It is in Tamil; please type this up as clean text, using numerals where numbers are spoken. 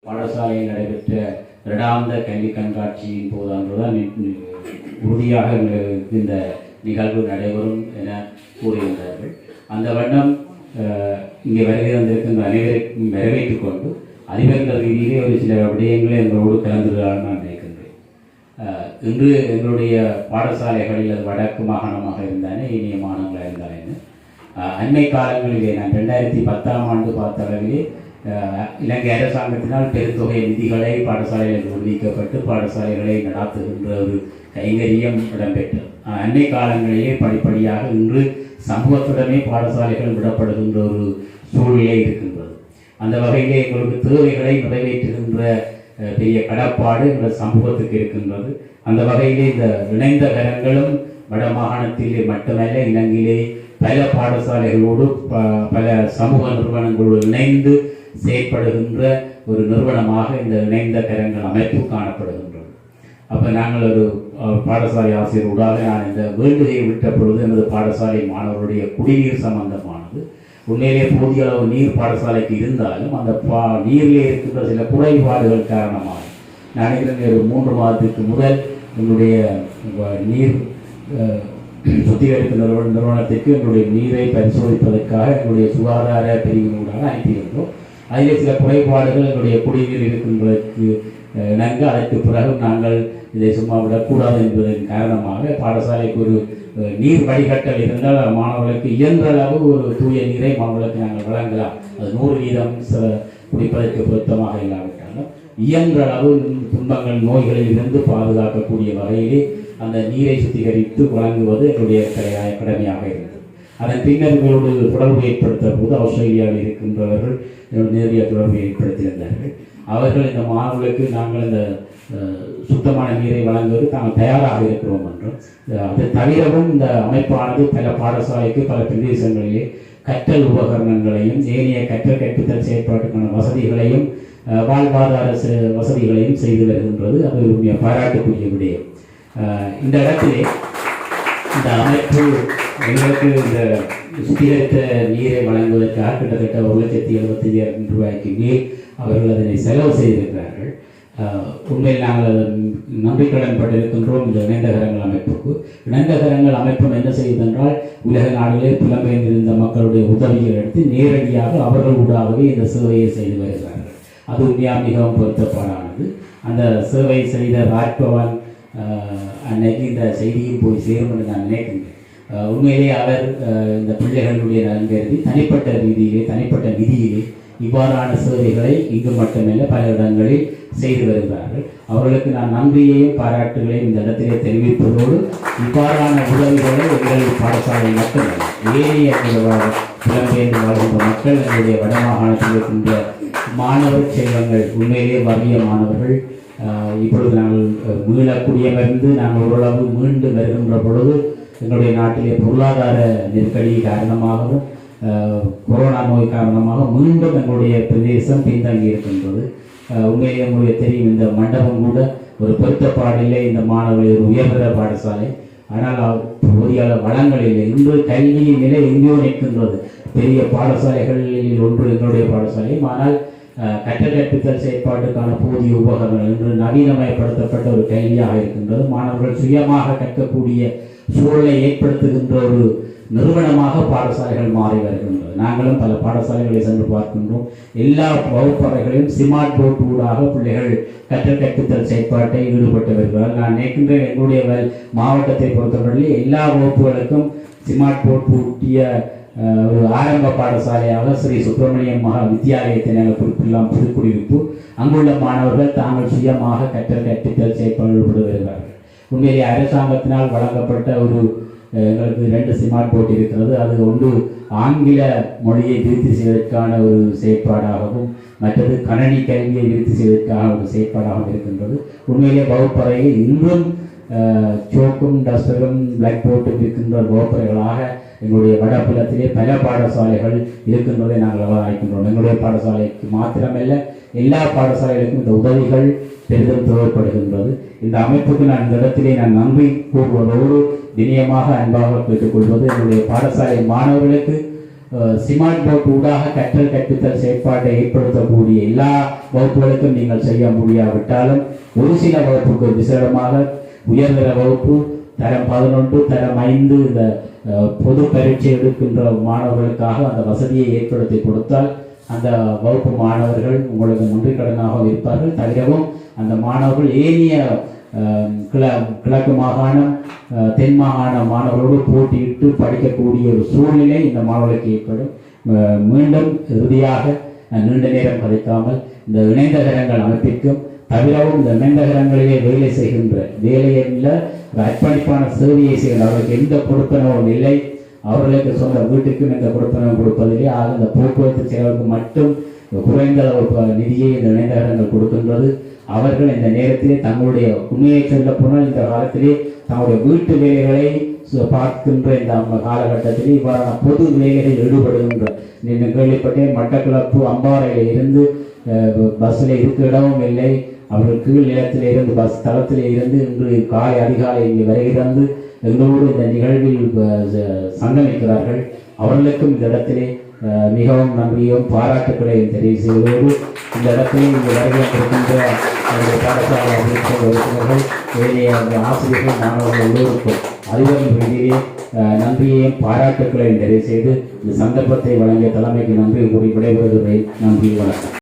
பாடசாலையில் நடைபெற்ற இரண்டாந்த கல்வி கண்காட்சியின் போதான்றுதான் உறுதியாக இந்த நிகழ்வு நடைபெறும் என கூறியிருந்தார்கள். அந்த வண்ணம் இங்கே வருகை வந்திருக்கின்ற அனைவருக்கும் வரவேற்றுக் கொண்டு அதிபர்கள் ரீதியிலே ஒரு சில விடயங்களை எங்களோடு கலந்துள்ளார் நான் நினைக்கின்றேன். இன்று எங்களுடைய பாடசாலைகளில் அது வடக்கு மாகாணமாக இருந்தானே, இனிய மாகாணங்களாக இருந்தானே, அண்மை காலங்களிலே நான் 2010ஆம் ஆண்டு பார்த்த அளவிலே இலங்கை அரசாங்கத்தினால் பெருந்தொகை நிதிகளை பாடசாலைகளுக்கு ஒதுக்கப்பட்டு பாடசாலைகளை நடாத்துகின்ற ஒரு கைங்கரியம் இடம்பெற்றது. அன்னை காலங்களிலே படிப்படியாக இன்று சமூகத்துடனே பாடசாலைகள் விடப்படுகின்ற ஒரு சூழ்நிலை இருக்கின்றது. அந்த வகையிலே எங்களுக்கு தேவைகளை நிறைவேற்றுகின்ற பெரிய கடப்பாடு எங்கள் சமூகத்துக்கு இருக்கின்றது. அந்த வகையிலே இந்த இணைந்த கரங்களும் வட மாகாணத்திலே மட்டுமல்ல, இலங்கையிலே பல பாடசாலைகளோடு பல சமூக நிறுவனங்களோடு இணைந்து செயற்படுகின்ற ஒரு நிறுவனமாக இந்த இணைந்த கரங்கள் அமைப்பு காணப்படுகின்றது. அப்போ நாங்கள் ஒரு பாடசாலை ஆசிரியரோடாக நான் இந்த வேண்டுகையை விட்ட பொழுது எனது பாடசாலை மாணவர்களுடைய குடிநீர் சம்பந்தமானது உண்மையிலே போதிய அளவு நீர் பாடசாலைக்கு இருந்தாலும் அந்த நீரிலே இருக்கின்ற சில குறைபாடுகள் காரணமாக நான் ஒரு 3 மாதத்துக்கு முதல் என்னுடைய நீர் சுத்திகரிப்பு நிறுவனத்திற்கு எங்களுடைய நீரை பரிசோதிப்பதற்காக எங்களுடைய சுகாதார பிரிவினூடாக அனுப்பியிருந்தோம். அதிலே சில குறைபாடுகள் எங்களுடைய குடிநீர் இருக்கின்றதற்கு நன்கு அதற்கு பிறகு நாங்கள் இதை சும்மா விடக்கூடாது என்பதன் காரணமாக பாடசாலைக்கு ஒரு நீர் வடிகட்டல் இருந்தால் மாணவர்களுக்கு இயன்ற அளவு ஒரு தூய நீரை மாணவர்களுக்கு நாங்கள் வழங்கலாம். அது 100% குடிப்பதற்கு பொருத்தமாக இல்லாவிட்டாலும் இயன்ற அளவு துன்பங்கள் நோய்களில் இருந்து பாதுகாக்கக்கூடிய வகையிலே அந்த நீரை சுத்திகரித்து வழங்குவது எங்களுடைய கடமையாக இருந்தது. அதன் பின்னர் எங்களோடு தொடர்பு ஏற்படுத்த போது ஆஸ்திரேலியாவில் இருக்கின்றவர்கள் நேரடியாக தொடர்பு ஏற்படுத்தியிருந்தார்கள். அவர்கள் இந்த மாணவர்களுக்கு நாங்கள் இந்த சுத்தமான நீரை வழங்குவது நாங்கள் தயாராக இருக்கிறோம் என்றும், அது தவிரவும் இந்த அமைப்பானது பல பாடசாலைக்கு பல பிரதேசங்களிலே கற்றல் உபகரணங்களையும் ஏனைய கற்றல் கற்பித்தல் செயற்பாட்டுக்கான வசதிகளையும் வாழ்வாதார வசதிகளையும் செய்து வருகின்றது. அது பாராட்டுக்குரிய விடயம். இந்த இடத்திலே இந்த அமைப்பு எங்களுக்கு இந்த சுத்திகரித்த நீரை வழங்குவதற்காக கிட்டத்தட்ட 1,75,000 ரூபாய்க்கு மேல் அவர்கள் அதனை செலவு செய்திருக்கிறார்கள். உண்மையில் நாங்கள் அதை நம்பிக்கடன் பட்டிருக்கின்றோம். இந்த இணைந்தகரங்கள் அமைப்புக்கு இணைந்தகரங்கள் அமைப்பும் என்ன செய்வதென்றால் உலக நாடுகளில் புலம்பெயர்ந்திருந்த மக்களுடைய உதவியை எடுத்து நேரடியாக அவர்கள் ஊடாகவே இந்த சேவையை செய்து வருகிறார்கள். அது உண்மையாக மிகவும் பொருத்தப்பாடானது. அந்த சேவை செய்த ராஜ்பவன் அன்னைக்கு இந்த செய்தியும் போய் சேரும் என்று நான் நினைக்கின்றேன். உண்மையிலே அவர் இந்த பிள்ளைகளுடைய நலன் கருதி தனிப்பட்ட ரீதியிலே தனிப்பட்ட நிதியிலே இவ்வாறான சேவைகளை இங்கு மட்டுமல்ல பல இடங்களில் செய்து வருகிறார்கள். அவர்களுக்கு நான் நன்றியையும் பாராட்டுகளையும் இந்த இடத்திலே தெரிவிப்பதோடு இவ்வாறான உதவிகளை எங்கள் பாடசாலை மட்டுமல்ல ஏனைய புலம்பெயர்ந்து வாழ்கின்ற மக்கள் எங்களுடைய வடமாகாணத்தில் இருக்கின்ற மாணவர் செல்வங்கள் உண்மையிலே வறிய மாணவர்கள் இப்பொழுது நாங்கள் மீளக்கூடியமர்ந்து நாங்கள் ஓரளவு மீண்டு வருகின்ற பொழுது எங்களுடைய நாட்டிலே பொருளாதார நெருக்கடி காரணமாகவும் கொரோனா நோய் காரணமாக மீண்டும் எங்களுடைய பிரதேசம் பின்தங்கி இருக்கின்றது. உண்மையிலே உங்களுக்கு தெரியும், இந்த மண்டபம் கூட ஒரு பொருத்தப்பாடிலே இந்த மாணவர்கள் ஒரு உயர்தர பாடசாலை, ஆனால் போதிய வளங்கள் இல்லை. இன்று கல்வியின் நிலை எங்கேயோ நிற்கின்றது. பெரிய பாடசாலைகளில் ஒன்று எங்களுடைய பாடசாலையும், ஆனால் கற்றல் கற்பித்தல் செயற்பாட்டுக்கான போதிய உபகரணங்கள் இன்று நவீனமயப்படுத்தப்பட்ட ஒரு கல்வியாக இருக்கின்றது. மாணவர்கள் சுயமாக கற்கக்கூடிய சூழலை ஏற்படுத்துகின்ற ஒரு நிறுவனமாக பாடசாலைகள் மாறி வருகின்றது. நாங்களும் பல பாடசாலைகளை சென்று பார்க்கின்றோம். எல்லா வகுப்பறைகளையும் ஸ்மார்ட் போர்ட் ஊடாக பிள்ளைகள் கற்றல் கற்பித்தல் செயற்பாட்டை ஈடுபட்டு வருகிறார்கள். நான் நினைக்கின்றேன் எங்களுடைய மாவட்டத்தை பொறுத்தவரையில் எல்லா வகுப்புகளுக்கும் ஸ்மார்ட் போர்ட் பூட்டிய ஒரு ஆரம்ப பாடசாலையாக ஸ்ரீ சுப்பிரமணியம் மகா வித்தியாலயத்தை நாங்கள் குறிப்பிடலாம். புதுக்குடியிருப்பு அங்குள்ள மாணவர்கள் தாங்கள் சுயமாக கற்றல் கற்பித்தல் செயற்பாடு ஈடுபட்டு வருகிறார்கள். உண்மையிலே அரசாங்கத்தினால் வழங்கப்பட்ட ஒரு எங்களுக்கு 2 ஸ்மார்ட் போர்ட் இருக்கிறது. அது ஒன்று ஆங்கில மொழியை விருத்தி செய்வதற்கான ஒரு செயற்பாடாகவும் மற்றது கணனி கல்வியை விருத்தி செய்வதற்கான ஒரு செயற்பாடாகவும் இருக்கின்றது. உண்மையிலே வகுப்பறையில் இன்றும் சோக்கும் டஸ்டரும் பிளாக் போர்ட்டும் இருக்கின்ற வகுப்பறைகளாக எங்களுடைய வடபுலத்திலே பல பாடசாலைகள் இருக்கின்றதை நாங்கள் அவதானிக்கின்றோம். எங்களுடைய பாடசாலைக்கு மாத்திரமல்ல எல்லா பாடசாலைகளுக்கும் இந்த உதவிகள் பெரிதும் தேவைப்படுகின்றது. இந்த அமைப்புக்கு நான் இந்த இடத்திலே நான் நன்றி கூறுவதோடு வினயமாக அன்பாக கேட்டுக்கொள்வது, என்னுடைய பாடசாலை மாணவர்களுக்கு ஸ்மார்ட் போர்ட் ஊடாக கற்றல் கற்பித்தல் செயற்பாட்டை ஏற்படுத்தக்கூடிய எல்லா வகுப்புகளுக்கும் நீங்கள் செய்ய முடியாவிட்டாலும் ஒரு சில வகுப்புக்கு விசேடமாக உயர்தர வகுப்பு தரம் 11 தரம் 5 இந்த பொது பரீட்சை எடுக்கின்ற மாணவர்களுக்காக அந்த வசதியை ஏற்படுத்தி கொடுத்தால் அந்த வகுப்பு மாணவர்கள் உங்களுக்கு நன்றி கடனாக இருப்பார்கள். தவிரவும் அந்த மாணவர்கள் ஏனைய கிழக்கு மாகாணம் தென் மாகாண மாணவர்களோடு போட்டியிட்டு படிக்கக்கூடிய ஒரு சூழ்நிலை இந்த மாணவர்களுக்கு ஏற்படும். மீண்டும் இறுதியாக நீண்ட நேரம் கதைக்காமல் இந்த இணைந்தகரங்கள் அமைப்பிற்கும் தவிரவும் இந்த இணைந்தகரங்களிலே வேலை செய்கின்ற வேலையில் அர்ப்பணிப்பான சேவையை செய்கின்ற அவர்களுக்கு எந்த கொடுப்பனவும் இல்லை. அவர்களுக்கு சொந்த வீட்டுக்கும் எந்த கொடுப்பனவும் கொடுப்பதில்லை. ஆக இந்த போக்குவரத்து செலவுக்கு மட்டும் குறைந்த அளவு நிதியை இந்த இணைந்தகரங்கள் கொடுக்கின்றது. அவர்கள் இந்த நேரத்திலே தங்களுடைய உண்மையை சொல்ல போனால் இந்த காலத்திலே தங்களுடைய வீட்டு வேலைகளை பார்க்கின்ற இந்த காலகட்டத்திலே இவ்வாறான பொது வேலைகளில் ஈடுபடுகின்ற நீங்கள் கேள்விப்பட்டேன். மட்டக்களப்பு அம்பாறையில் இருந்து பஸ்ஸில் இருக்க இடமும் இல்லை. அவர்கள் கீழ் நிலத்திலே இருந்து பஸ் தளத்திலே இருந்து இன்று காலை அதிகாலை இங்கே வருகிறது எங்களோடு இந்த நிகழ்வில் சங்கமிக்கிறார்கள். அவர்களுக்கும் இந்த இடத்திலே மிகவும் நன்றியும் பாராட்டுக்களையும் தெரிவு செய்வதோடு இந்த இடத்திலே இங்கு வருகை இருக்கின்ற பாடசாலை உறுப்பினர்கள் ஏனைய ஆசிரியர்கள் மாணவர்கள் எல்லோருக்கும் அதிபரின் ரீதியிலே நன்றியையும் பாராட்டுக்களையும் தெரிவு செய்து இந்த சந்தர்ப்பத்தை வழங்கிய தலைமைக்கு நன்றி கூறி விடைபெறுகிறேன். நன்றி, வணக்கம்.